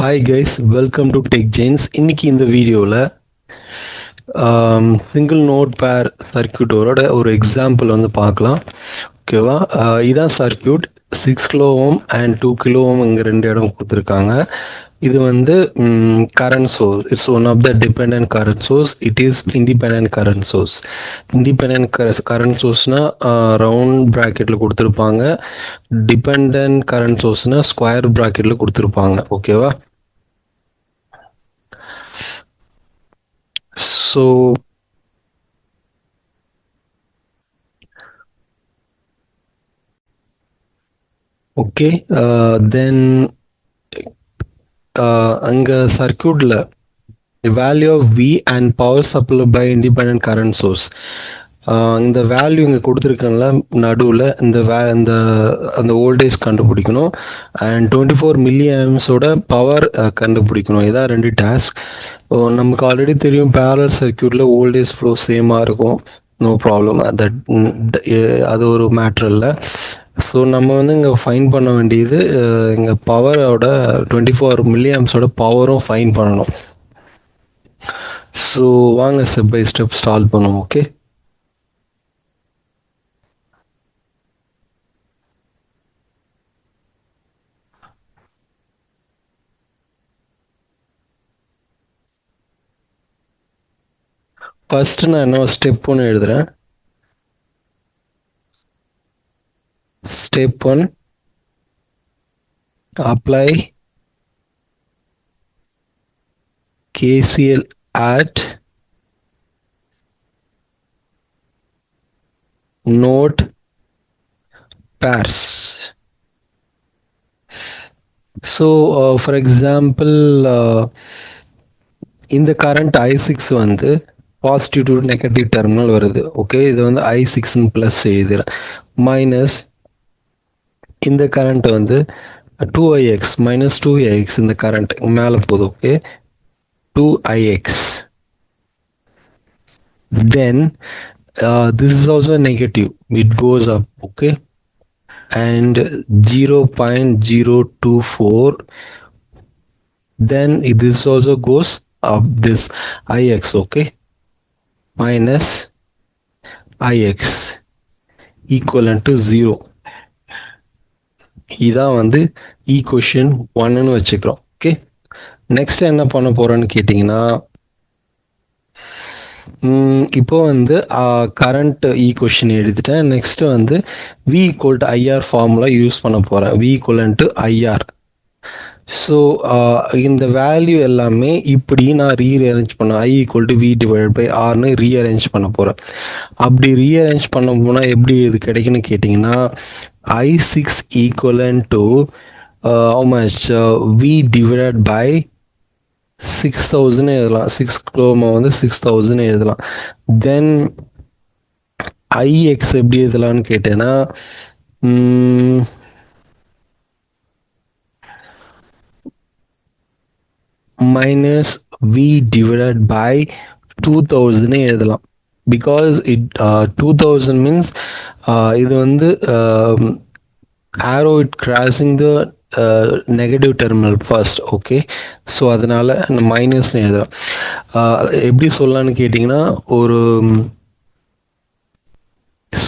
Hi guys, welcome to tech Jains. இன்னைக்கு இந்த வீடியோவில் சிங்கிள் நோட் பேர் சர்க்கியூட்டோட ஒரு எக்ஸாம்பிள் வந்து பார்க்கலாம். ஓகேவா? இதான் circuit 6 kilo ohm and 2 kilo ohm இங்கே ரெண்டு இடம் கொடுத்துருக்காங்க. இது வந்து current source. It's one of the dependent current source. It is independent current source. Independent current சோர்ஸ்னால் ரவுண்ட் ப்ராக்கெட்டில் கொடுத்துருப்பாங்க. டிபெண்டன்ட் கரண்ட் சோர்ஸ்னால் ஸ்கொயர் ப்ராக்கெட்டில் கொடுத்துருப்பாங்க. ஓகேவா? So okay, then அங்கே சர்க்கியூட்டில் value of V and power supply by independent current source, இந்த value இங்கே கொடுத்துருக்கல நடுவில் இந்த அந்த வோல்டேஜ் கண்டுபிடிக்கணும் அண்ட் 24 மில்லி ஆம்ஸோட பவர் கண்டுபிடிக்கணும். இதான் ரெண்டு டாஸ்க். நமக்கு ஆல்ரெடி தெரியும் பேரலல் சர்க்கியூட்டில் வோல்டேஜ் ஃப்ளோ சேமாக இருக்கும். நோ ப்ராப்ளம், அது ஒரு மேட்ரு இல்லை. ஸோ நம்ம வந்து இங்கே ஃபைன் பண்ண வேண்டியது இங்கே பவரோட 24 மில்லி ஆம்ஸோட பவரும் ஃபைன் பண்ணணும். ஸோ வாங்க ஸ்டெப் பை ஸ்டெப் சால்வ் பண்ணுவோம். ஓகே, ஃபர்ஸ்ட் நான் என்ன ஸ்டெப் ஒன்று எழுதுறேன். Step 1, apply KCL at node pairs. So for example, இந்த கரண்ட் I6 வந்து பாசிட்டிவ் டு நெகட்டிவ் டெர்மினல் வருது. ஓகே, இது வந்து I6 ப்ளஸ் எழுதுறேன். மைனஸ் இந்த கரண்ட் வந்து 2ix மைனஸ் 2ix, இந்த கரண்ட் மேலே போகுது. Okay, 2ix. Then this is also negative, it goes up. Okay, and 0.024, then this also goes up, this ix. Okay, minus ix equivalent to 0. இதான் வந்து equation 1ன்னு வச்சுக்கிறோம். Okay, next என்ன பண்ண போகிறோன்னு கேட்டிங்கன்னா, இப்போ வந்து கரண்ட் ஈக்குவேஷன் எழுதிட்டேன். நெக்ஸ்ட் வந்து V equal to IR formula use பண்ண போகிறேன். V equal to IR. So இந்த வேல்யூ எல்லாமே இப்படி நான் ரீஅரேஞ்ச் பண்ணேன். I equal to V divide by ஆர்னு ரீஅரேஞ்ச் பண்ண போகிறேன். அப்படி ரீஅரேஞ்ச் பண்ண போனால் எப்படி இது கிடைக்குன்னு கேட்டிங்கன்னா, I6 ஈக்குவலன் to how much, V divided by 6000 எழுதலாம். 6 கிலோமா வந்து 6000 எழுதலாம். தென் IX எப்படி எழுதலான்னு கேட்டேன்னா, மைனஸ் V டிவைடட் பை 2000 எழுதலாம். பிகாஸ் இட் 2000 மீன்ஸ் இது வந்து arrow it crossing the negative terminal first. Okay, so அதனால் மைனஸ் எழுதுறேன். எப்படி சொல்லலான்னு கேட்டிங்கன்னா, ஒரு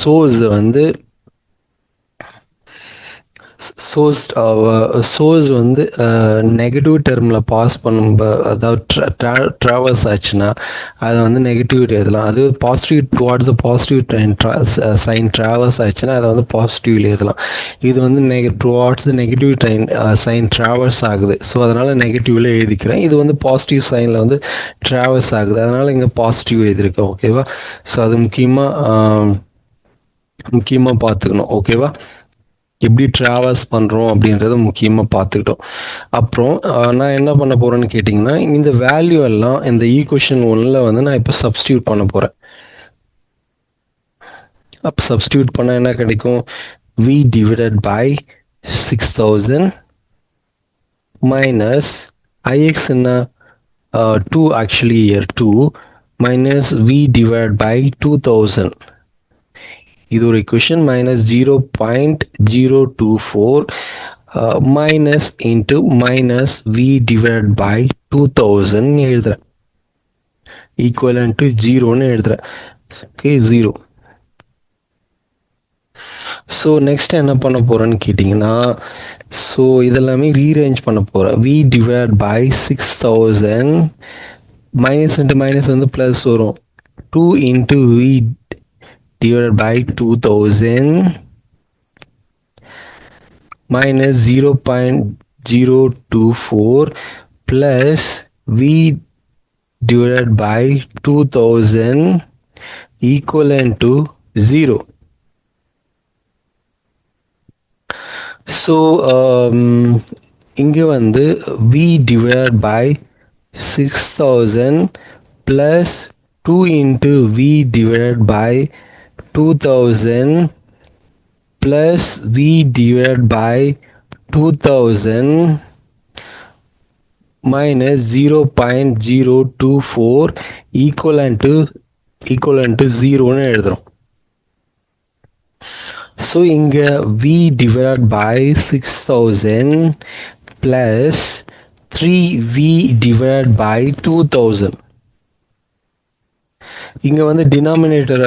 சோர்ஸ் வந்து சோர்ஸ் வந்து நெகட்டிவ் டெர்மில் பாஸ் பண்ணும்போது, அதாவது ட்ராவல்ஸ் ஆச்சுன்னா அதை வந்து நெகட்டிவ் எழுதலாம். அது positive towards the positive sign travels ஆச்சுன்னா அதை வந்து பாசிட்டிவ்ல எழுதலாம். இது வந்து towards the negative sign travels ஆகுது. ஸோ அதனால் நெகட்டிவில் எழுதிக்கிறேன். இது வந்து பாசிட்டிவ் சைனில் வந்து ட்ராவல்ஸ் ஆகுது, அதனால் இங்கே பாசிட்டிவ் எழுதியிருக்கேன். ஓகேவா? ஸோ அது முக்கியமாக பார்த்துக்கணும். ஓகேவா? எப்படி ட்ராவல்ஸ் பண்ணுறோம் அப்படின்றத முக்கியமாக பார்த்துக்கிட்டோம். அப்புறம் நான் என்ன பண்ண போகிறேன்னு கேட்டிங்கன்னா, இந்த வேல்யூ எல்லாம் இந்த ஈக்குவேஷன் 1ல் வந்து நான் இப்போ சப்ஸ்டியூட் பண்ண போகிறேன். அப்போ சப்ஸ்டியூட் பண்ணால் என்ன கிடைக்கும்? V divided by 6000 minus IX என்ன 2, actually year 2, minus V divide by 2000. இது ஒரு equation. Minus 0.024 minus into minus v divided by 2000 எழுதுறேன், equivalent to 0ன்னு எழுதுறேன். ஓகே, 0. ஸோ நெக்ஸ்ட் என்ன பண்ண போகிறேன்னு கேட்டிங்கன்னா, ஸோ இதெல்லாமே ரீரேஞ்ச் பண்ண போகிறேன். v divide by 6000 minus into minus வந்து ப்ளஸ் வரும். 2 into v divided by 2000 minus 0.024 plus v divided by 2000 equivalent to 0. So இங்கே வந்து v divided by 6000 plus 2 into v divided by 2000 plus v divided by 2000 minus 0.024 equivalent to 0ன்னு எழுதுறோம். So இங்கே v divided by 6000 plus 3v divided by 2000. இங்கே வந்து denominator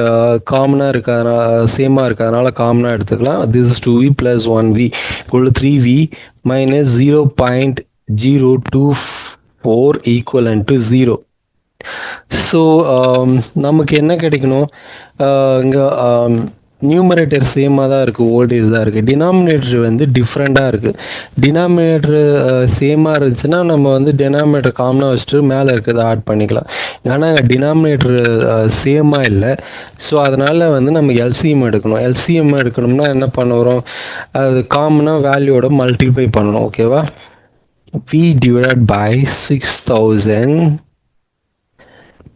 காமனாக இருக்காது, சேமாக இருக்கிறதுனால காமனாக எடுத்துக்கலாம். This is 2v plus 1v equal to 3v minus 0.024 equivalent to 0. So நமக்கு என்ன கிடைக்கணும், இங்கே நியூமரேட்டர் சேமாக தான் இருக்குது, வோல்டேஜ் தான் இருக்குது. டினாமினேட்டர் வந்து டிஃப்ரெண்ட்டாக இருக்குது. டினாமினேட்டர் சேமாக இருந்துச்சுன்னா நம்ம வந்து டினாமினேட்டர் காமனாக வச்சுட்டு மேலே இருக்கிறத ஆட் பண்ணிக்கலாம். ஆனால் டினாமினேட்டர் சேமாக இல்லை. ஸோ அதனால் வந்து நம்ம எல்சிஎம் எடுக்கணும். எல்சிஎம் எடுக்கணும்னா என்ன பண்ணுறோம், அது காமனாக வேல்யூவோட மல்டிப்ளை பண்ணணும். ஓகேவா, v divided by 6000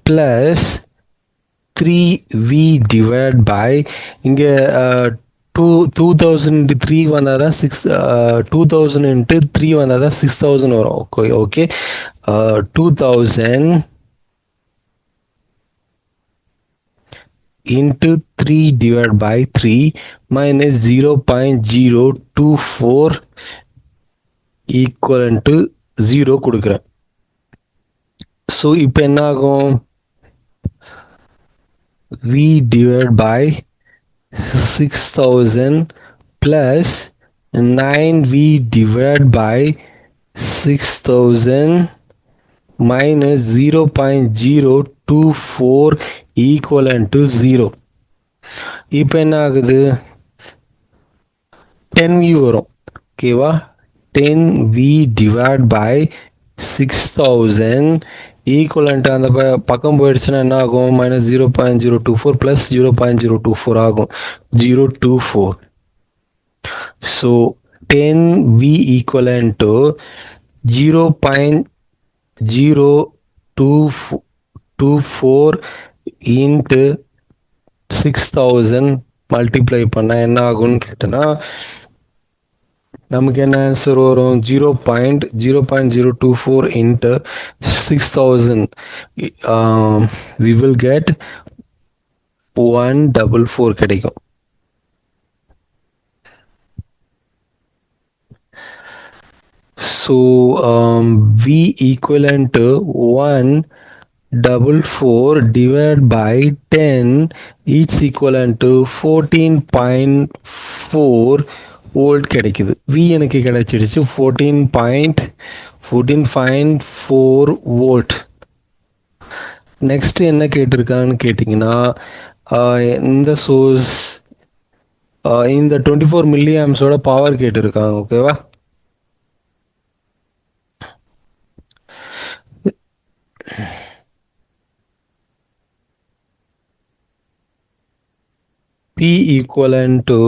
plus 3v divided by இங்கே 2000 into 3 வந்தால் தான் 2000 into 3 வந்தால் தான் 6000 வரும். Okay 2000 into 3 divided by 3 minus 0.024 equivalent to 0 கொடுக்குறேன். ஸோ இப்போ என்ன ஆகும், v divided by 6000 plus 9v divided by 6000 minus 0.024 equivalent to 0. இப்போ என்ன ஆகுது, 10v வரும். ஓகேவா, 10v divided by 6000 ஈக்குவலண்ட் அந்த பக்கம் போயிடுச்சுன்னா என்ன ஆகும், minus 0.024 plus 0.024 ஆகும், 024. So 10v equivalent to 0.024 into 6000 multiply பண்ணால் என்ன ஆகும்னு கேட்டேன்னா நமக்கு என்ன ஆன்சர் வரும், 0.024 into 6000 we will get 144 கிடைக்கும். So v equivalent to 144 divided by 10 is equivalent to 14.4 volt கிடைக்குது. v எனக்கு கிடைச்சிடுச்சு 14.4 வோல்ட். நெக்ஸ்ட் என்ன கேட்டிருக்கான்னு கேட்டிங்கன்னா, இந்த சோர்ஸ் இந்த 24 மில்லி ஆம்ஸோட பவர் கேட்டிருக்காங்க. ஓகேவா, P equivalent to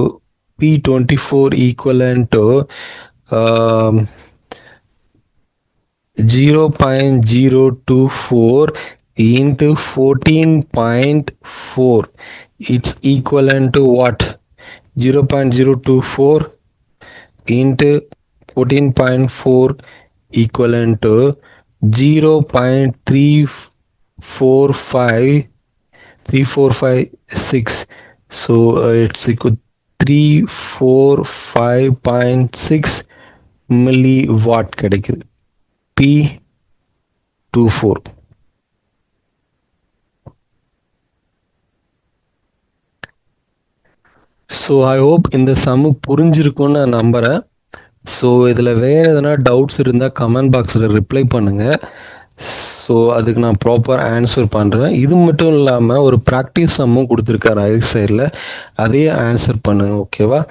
P24 equivalent to 0.024 into 14.4. It's equivalent to what? 0.024 into 14.4 equivalent to 0.3456. So it's equal 345.6 milli watt கிடைக்குது. P24. So I hope இந்த சம்மு புரிஞ்சிருக்கும்னு நான் நம்புகிறேன். ஸோ இதில் வேறு எதனா டவுட்ஸ் இருந்தால் கமெண்ட் பாக்ஸில் ரிப்ளை பண்ணுங்கள். ஸோ அதுக்கு நான் ப்ராப்பர் ஆன்சர் பண்ணுறேன். இது மட்டும் இல்லாமல் ஒரு ப்ராக்டிஸ் சம்மும் கொடுத்துருக்காரு ரைட் சைடில், அதையே ஆன்சர் பண்ணுங்கள். ஓகேவா?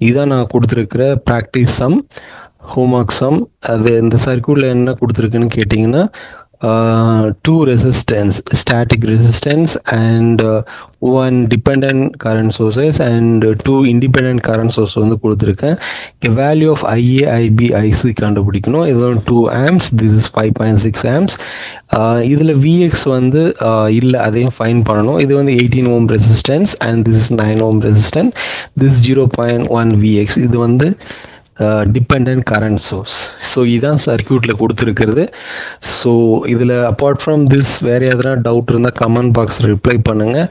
இதான் நான் கொடுத்துருக்கிற ப்ராக்டிஸ் சம், ஹோம்ஒர்க் சம். அது இந்த சர்க்யூட்டில் என்ன கொடுத்துருக்குன்னு கேட்டிங்கன்னா, 2 resistance, static resistance and 1 dependent current sources and 2 independent current source வந்து கொடுத்துருக்கேன். Value of IA, IB, IC கண்டுபிடிக்கணும். இது 2 amps, this is 5.6 amps. இதில் VX வந்து இல்லை, அதையும் ஃபைன் பண்ணணும். இது வந்து 18 ohm resistance and this is 9 ohm resistance. This is 0.1 VX. இது வந்து டிபெண்ட் கரண்ட் சோர்ஸ். ஸோ இதுதான் சர்க்யூட்டில் கொடுத்துருக்கிறது. ஸோ இதில் அப்பார்ட் ஃப்ரம் திஸ் வேறு எதனா டவுட் இருந்தால் கமெண்ட் பாக்ஸில் ரிப்ளை பண்ணுங்கள்.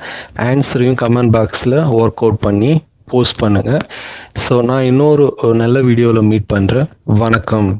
ஆன்சரையும் கமெண்ட் பாக்ஸில் ஒர்க் அவுட் பண்ணி போஸ்ட் பண்ணுங்கள். ஸோ நான் இன்னொரு நல்ல வீடியோவில் மீட் பண்ணுறேன். வணக்கம்.